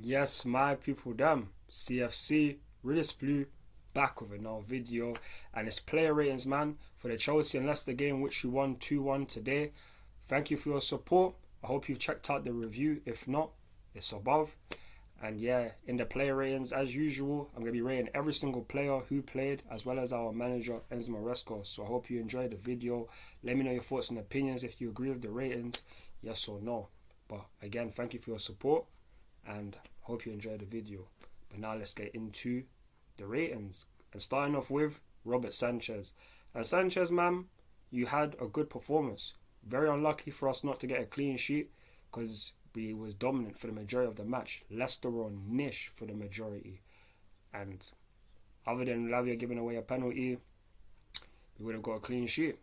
Yes, my people, damn. CFC, Realist Blue, back with another video. And it's player ratings, man, for the Chelsea and Leicester game, which we won 2-1 today. Thank you for your support. I hope you've checked out the review. If not, it's above. And yeah, in the player ratings, as usual, I'm going to be rating every single player who played, as well as our manager, Enzo Maresca. So I hope you enjoyed the video. Let me know your thoughts and opinions if you agree with the ratings, yes or no. But again, thank you for your support and hope you enjoyed the video. But now let's get into the ratings. And starting off with Robert Sanchez. And Sanchez, man, you had a good performance. Very unlucky for us not to get a clean sheet because we was dominant for the majority of the match. Leicester were on niche for the majority. And other than Lavia giving away a penalty, we would have got a clean sheet.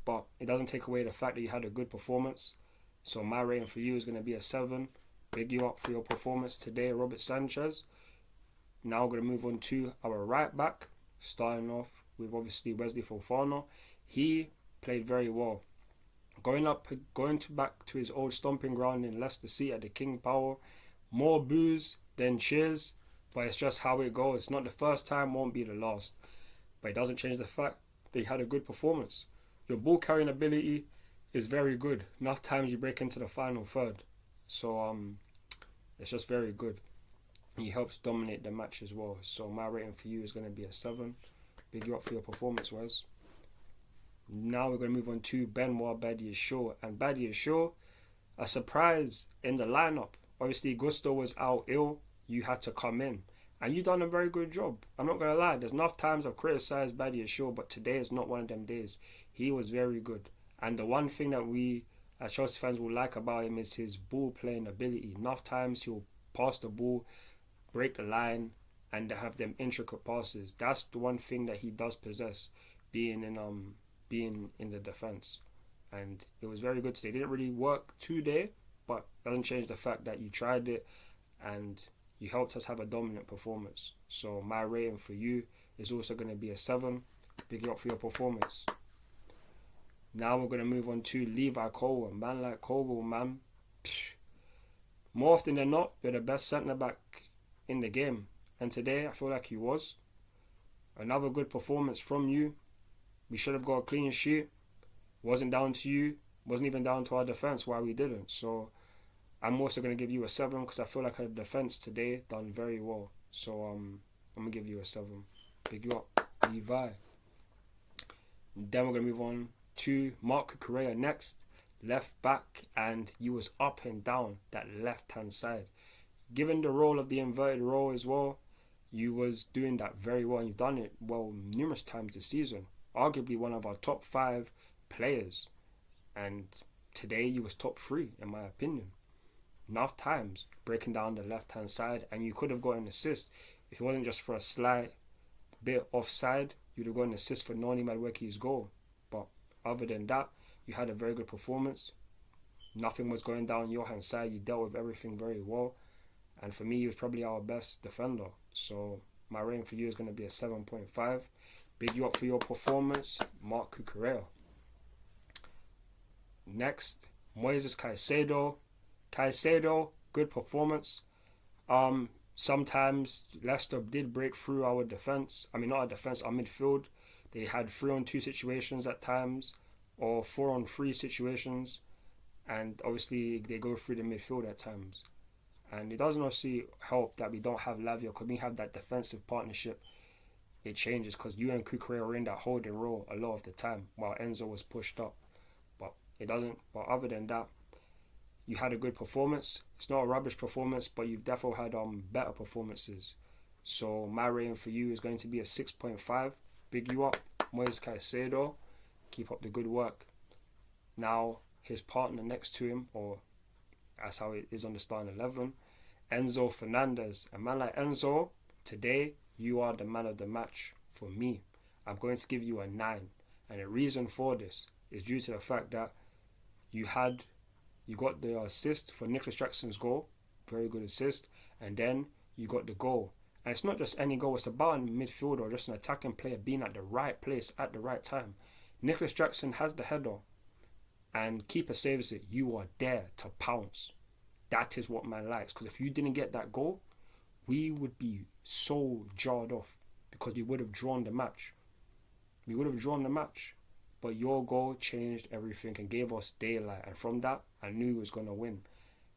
But it doesn't take away the fact that you had a good performance. So my rating for you is going to be a 7. Big you up for your performance today, Robert Sanchez. Now we're going to move on to our right back. Starting off with obviously Wesley Fofana. He played very well. Going back to his old stomping ground in Leicester City at the King Power. More boos than cheers, but it's just how it goes. It's not the first time, won't be the last. But it doesn't change the fact that he had a good performance. Your ball carrying ability is very good. Enough times you break into the final third. So it's just very good. He helps dominate the match as well. So my rating for you is going to be a 7. Big you up for your performance, Wes. Now we're going to move on to Benoit Badiashile. And Badiashile, a surprise in the lineup. Obviously, Gusto was out ill. You had to come in. And you done a very good job. I'm not going to lie. There's enough times I've criticised Badiashile, but today is not one of them days. He was very good. And the one thing that we, as Chelsea fans, will like about him is his ball playing ability. Enough times he'll pass the ball, break the line, and have them intricate passes. That's the one thing that he does possess, being in the defence. And it was very good today. It didn't really work today, but it doesn't change the fact that you tried it and you helped us have a dominant performance. So my rating for you is also going to be a 7. Big you up for your performance. Now we're going to move on to Levi Colwill. Man like Colwill, man. More often than not, you're the best centre-back in the game. And today, I feel like he was. Another good performance from you. We should have got a clean sheet. Wasn't down to you. Wasn't even down to our defence, why we didn't. So I'm also going to give you a 7 because I feel like our defence today done very well. So I'm going to give you a 7. Big you up, Levi. Then we're going to move on to Marc Cucurella next. Left back, and you was up and down that left-hand side. Given the role of the inverted role as well, you was doing that very well. You've done it well numerous times this season. Arguably one of our top 5 players. And today you was top 3 in my opinion. Enough times breaking down the left-hand side, and you could have got an assist. If it wasn't just for a slight bit offside, you'd have got an assist for Noni Madueke's goal. But other than that, you had a very good performance. Nothing was going down your hand side. You dealt with everything very well. And for me, he was probably our best defender. So my rating for you is going to be a 7.5. Big you up for your performance, Marc Cucurella. Next, Moises Caicedo. Caicedo, good performance. Sometimes Leicester did break through our defence. I mean, not our defence, our midfield. They had 3-on-2 situations at times, or 4-on-3 situations. And obviously, they go through the midfield at times. And it doesn't obviously help that we don't have Lavia, because we have that defensive partnership. It changes because you and Cucurella were in that holding role a lot of the time while Enzo was pushed up. But it doesn't. But other than that, you had a good performance. It's not a rubbish performance, but you've definitely had better performances. So my rating for you is going to be a 6.5. Big you up, Moises Caicedo. Keep up the good work. Now his partner next to him, or that's how it is on the starting 11, Enzo Fernandez. A man like Enzo, today you are the man of the match for me. I'm going to give you a 9. And the reason for this is due to the fact that you got the assist for Nicolas Jackson's goal. Very good assist. And then you got the goal. And it's not just any goal. It's about a midfielder or just an attacking player being at the right place at the right time. Nicolas Jackson has the header and keeper saves it. You are there to pounce. That is what man likes. Because if you didn't get that goal, we would be so jarred off because we would have drawn the match. But your goal changed everything and gave us daylight. And from that, I knew he was going to win.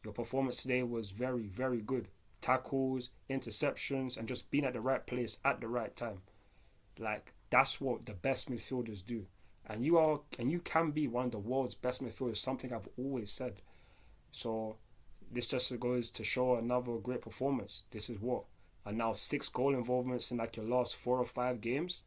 Your performance today was very, very good. Tackles, interceptions, and just being at the right place at the right time. Like, that's what the best midfielders do. And you can be one of the world's best midfielders, something I've always said. So this just goes to show another great performance. This is what? And now 6 goal involvements in like your last 4 or 5 games.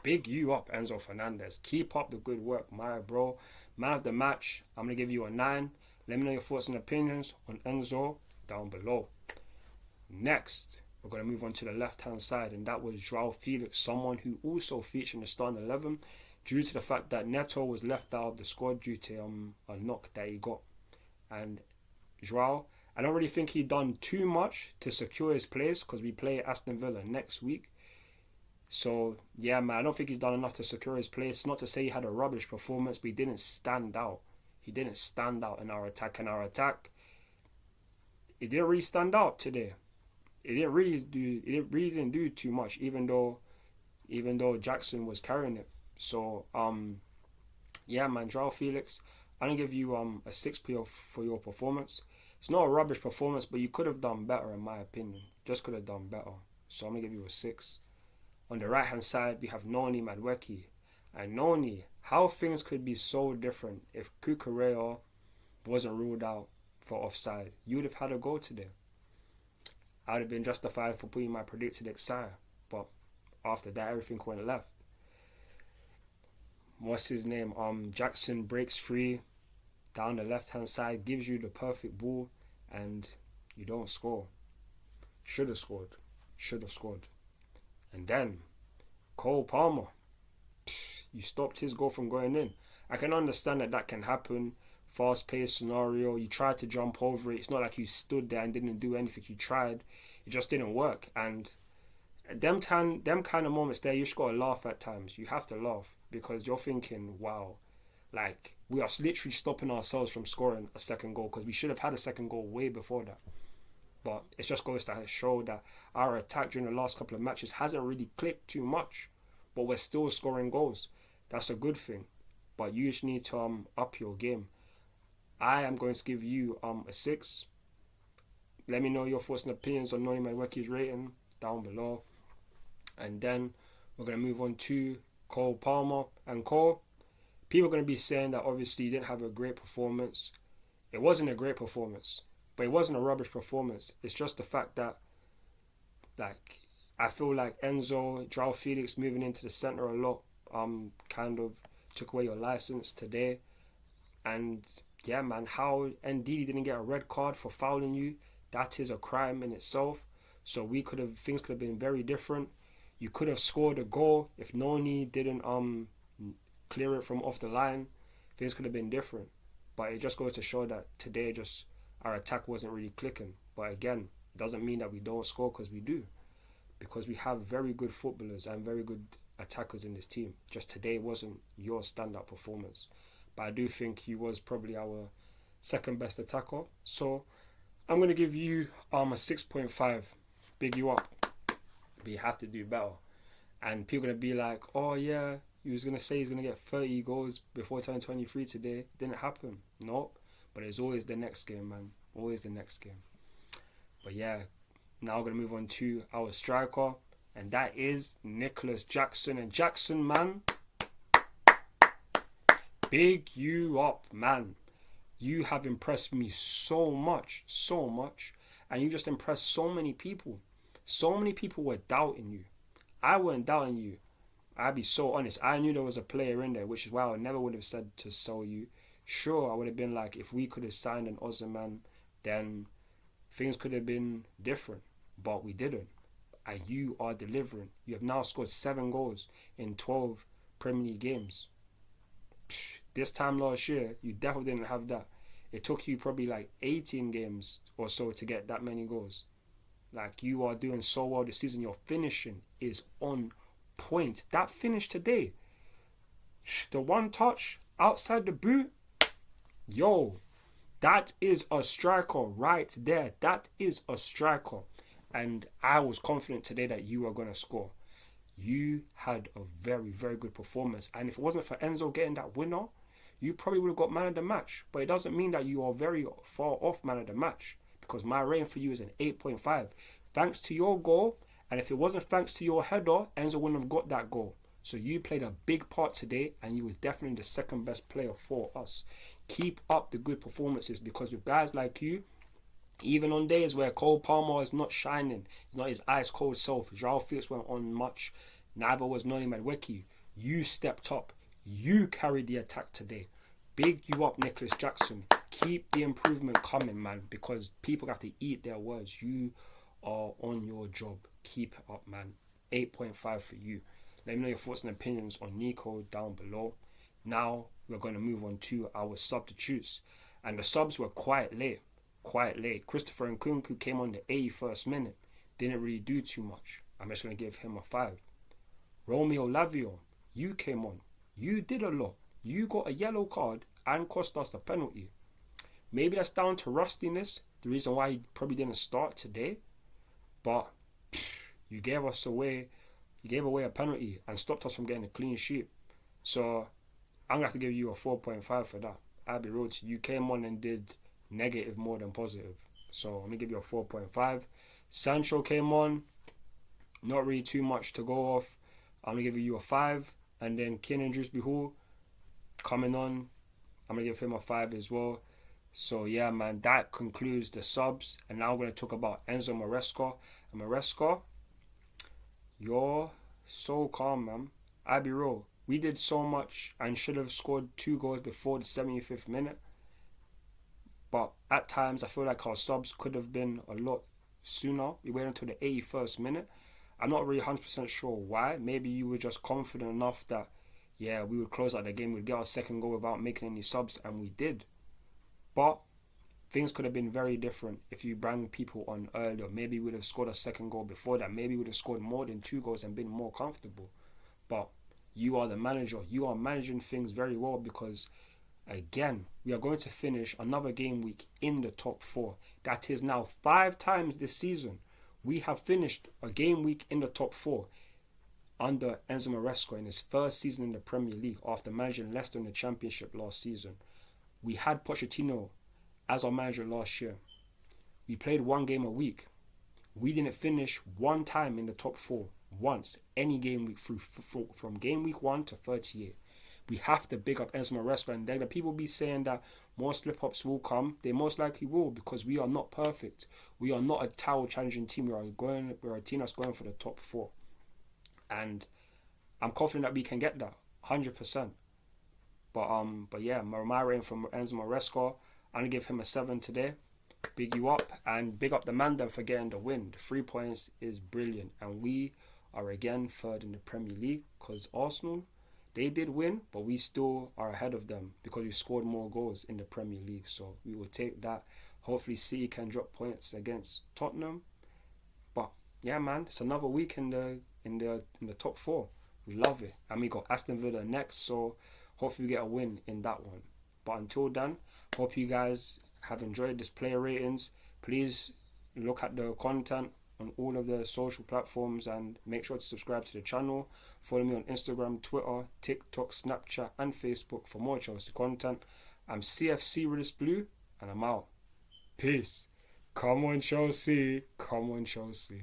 Big you up, Enzo Fernandez. Keep up the good work, my bro. Man of the match, I'm going to give you a 9. Let me know your thoughts and opinions on Enzo down below. Next, we're going to move on to the left-hand side, and that was Joao Felix, someone who also featured in the starting 11 due to the fact that Neto was left out of the squad due to a knock that he got. And Joao, I don't really think he done too much to secure his place because we play Aston Villa next week. So, yeah, man, I don't think he's done enough to secure his place. Not to say he had a rubbish performance, but he didn't stand out. He didn't stand out in our attack. It didn't really stand out today. It really didn't do too much, even though Jackson was carrying it. So, yeah, man, Joao Felix, I'm going to give you a 6 for your performance. It's not a rubbish performance, but you could have done better, in my opinion. Just could have done better. So I'm going to give you a 6. On the right-hand side, we have Noni, Madueke. And Noni, how things could be so different if Cucurella wasn't ruled out for offside. You would have had a goal today. I would have been justified for putting my predicted Xia. But after that, everything went left. What's his name? Jackson breaks free down the left-hand side, gives you the perfect ball, and you don't score. Should have scored. And then, Cole Palmer, you stopped his goal from going in. I can understand that can happen. Fast-paced scenario. You tried to jump over it. It's not like you stood there and didn't do anything. You tried. It just didn't work. And them kind of moments there, you just got to laugh at times. You have to laugh because you're thinking, wow, like we are literally stopping ourselves from scoring a second goal because we should have had a second goal way before that. But it just goes to show that our attack during the last couple of matches hasn't really clicked too much. But we're still scoring goals. That's a good thing. But you just need to up your game. I am going to give you a 6. Let me know your thoughts and opinions on Noni Madueke's rating down below. And then we're going to move on to Cole Palmer. And Cole, people are going to be saying that obviously you didn't have a great performance. It wasn't a great performance. But it wasn't a rubbish performance. It's just the fact that, like, I feel like Enzo, Joao Felix moving into the centre a lot, kind of took away your license today. And yeah, man, how Ndidi didn't get a red card for fouling you, that is a crime in itself. So things could have been very different. You could have scored a goal if Noni didn't clear it from off the line. Things could have been different. But it just goes to show that today our attack wasn't really clicking. But again, it doesn't mean that we don't score because we do. Because we have very good footballers and very good attackers in this team. Just today wasn't your standout performance. But I do think he was probably our second best attacker. So I'm going to give you a 6.5. Big you up. But you have to do better. And people are going to be like, oh yeah, he was going to say he's going to get 30 goals before 2023 today. Didn't happen. Nope. But it's always the next game, man. Always the next game. But yeah, now we're going to move on to our striker. And that is Nicolas Jackson. And Jackson, man, big you up, man. You have impressed me so much. And you just impressed so many people. So many people were doubting you. I weren't doubting you. I'll be so honest. I knew there was a player in there, which is why I never would have said to sell you. Sure, I would have been like, if we could have signed an Aussie man, then things could have been different. But we didn't. And you are delivering. You have now scored 7 goals in 12 Premier League games. This time last year, you definitely didn't have that. It took you probably like 18 games or so to get that many goals. Like, you are doing so well this season. Your finishing is on point. That finish today, the one touch outside the boot, yo, That is a striker right there. That is a striker. And I was confident today that you were going to score. You had a very, very good performance. And if it wasn't for Enzo getting that winner, you probably would have got man of the match. But it doesn't mean that you are very far off man of the match, because my rating for you is an 8.5. Thanks to your goal, and if it wasn't thanks to your header, Enzo wouldn't have got that goal. So you played a big part today, and you was definitely the second best player for us. Keep up the good performances, because with guys like you, even on days where Cole Palmer is not shining, he's not his ice cold self, Joao Felix went on much, neither was Noni Madueke, you stepped up. You carried the attack today. Big you up, Nicolas Jackson. Keep the improvement coming, man, because people have to eat their words. You are on your job. Keep it up, man. 8.5 for you. Let me know your thoughts and opinions on Nico down below. Now we're going to move on to our substitutes. And the subs were quite late. Christopher Nkunku came on the 81st minute. Didn't really do too much. I'm just going to give him a 5. Romeo Lavia, you came on. You did a lot. You got a yellow card and cost us a penalty. Maybe that's down to rustiness, the reason why he probably didn't start today. But you gave away a penalty and stopped us from getting a clean sheet. So I'm going to have to give you a 4.5 for that. I'll be real to you. You came on and did negative more than positive. So let me give you a 4.5. Sancho came on. Not really too much to go off. I'm going to give you a 5. And then Kiernan Drewsbury-hall coming on. I'm going to give him a 5 as well. So yeah, man, that concludes the subs. And now we're going to talk about Enzo Maresca. And Maresca, you're so calm, man. I'll be real. We did so much and should have scored 2 goals before the 75th minute. But at times, I feel like our subs could have been a lot sooner. We waited until the 81st minute. I'm not really 100% sure why. Maybe you were just confident enough that, yeah, we would close out the game. We'd get our second goal without making any subs, and we did. But things could have been very different if you bring people on earlier. Maybe we would have scored a second goal before that. Maybe we would have scored more than 2 goals and been more comfortable. But you are the manager. You are managing things very well, because, again, we are going to finish another game week in the top 4. That is now 5 times this season. We have finished a game week in the top 4 under Enzo Maresca in his first season in the Premier League after managing Leicester in the Championship last season. We had Pochettino as our manager last year. We played 1 game a week. We didn't finish 1 time in the top 4 once, any game week from game week 1 to 38. We have to big up Enzo Maresca, and the people be saying that more slip-ups will come. They most likely will, because we are not perfect. We are not a title challenging team. We're a team that's going for the top 4. And I'm confident that we can get that, 100%. But yeah, my rating from Enzo Maresca, I'm going to give him a 7 today. Big you up, and big up the man then for getting the win. The 3 points is brilliant. And we are again 3rd in the Premier League, because Arsenal, they did win, but we still are ahead of them because we scored more goals in the Premier League. So we will take that. Hopefully City can drop points against Tottenham. But yeah, man, it's another week in the top 4. We love it. And we got Aston Villa next, so hopefully we get a win in that one. But until then, hope you guys have enjoyed this player ratings. Please look at the content on all of the social platforms and make sure to subscribe to the channel. Follow me on Instagram, Twitter, TikTok, Snapchat and Facebook for more Chelsea content. I'm CFC Realist Blue and I'm out. Peace. Come on Chelsea. Come on Chelsea.